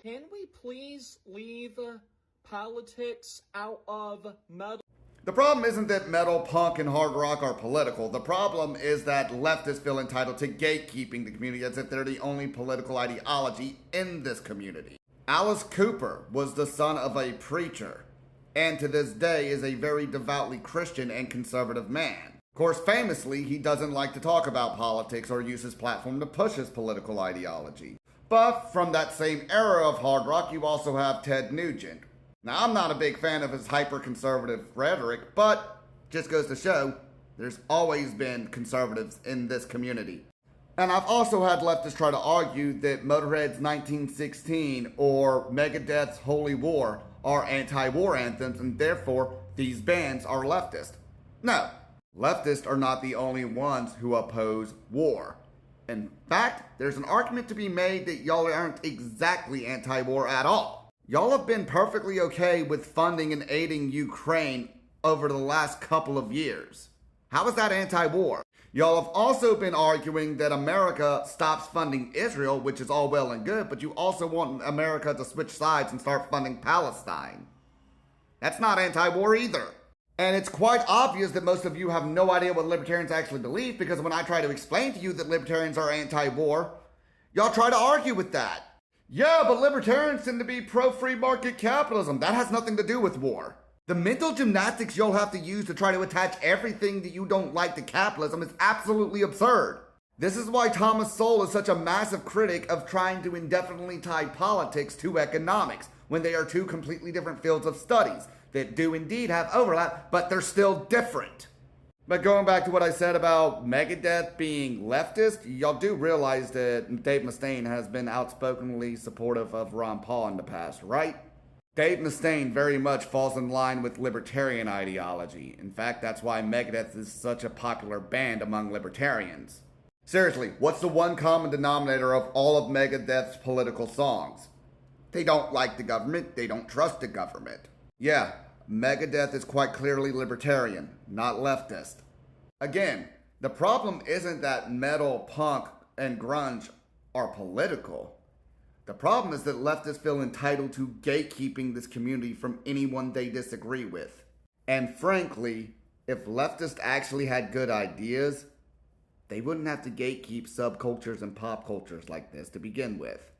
Can we please leave politics out of metal? The problem isn't that metal, punk, and hard rock are political. The problem is that leftists feel entitled to gatekeeping the community as if they're the only political ideology in this community. Alice Cooper was the son of a preacher, and to this day is a very devoutly Christian and conservative man. Of course, famously, he doesn't like to talk about politics or use his platform to push his political ideology. But from that same era of hard rock, you also have Ted Nugent. Now, I'm not a big fan of his hyper-conservative rhetoric, but just goes to show there's always been conservatives in this community. And I've also had leftists try to argue that Motorhead's 1916 or Megadeth's Holy War are anti-war anthems, and therefore these bands are leftist. No, leftists are not the only ones who oppose war. In fact, there's an argument to be made that y'all aren't exactly anti-war at all. Y'all have been perfectly okay with funding and aiding Ukraine over the last couple of years. How is that anti-war? Y'all have also been arguing that America stops funding Israel, which is all well and good, but you also want America to switch sides and start funding Palestine. That's not anti-war either. And it's quite obvious that most of you have no idea what libertarians actually believe, because when I try to explain to you that libertarians are anti-war, y'all try to argue with that. Yeah, but libertarians tend to be pro-free market capitalism. That has nothing to do with war. The mental gymnastics you'll have to use to try to attach everything that you don't like to capitalism is absolutely absurd. This is why Thomas Sowell is such a massive critic of trying to indefinitely tie politics to economics, when they are two completely different fields of studies that do indeed have overlap, but they're still different. But going back to what I said about Megadeth being leftist, y'all do realize that Dave Mustaine has been outspokenly supportive of Ron Paul in the past, right? Dave Mustaine very much falls in line with libertarian ideology. In fact, that's why Megadeth is such a popular band among libertarians. Seriously, what's the one common denominator of all of Megadeth's political songs? They don't like the government, they don't trust the government. Yeah, Megadeth is quite clearly libertarian, not leftist. Again, the problem isn't that metal, punk, and grunge are political. The problem is that leftists feel entitled to gatekeeping this community from anyone they disagree with. And frankly, if leftists actually had good ideas, they wouldn't have to gatekeep subcultures and pop cultures like this to begin with.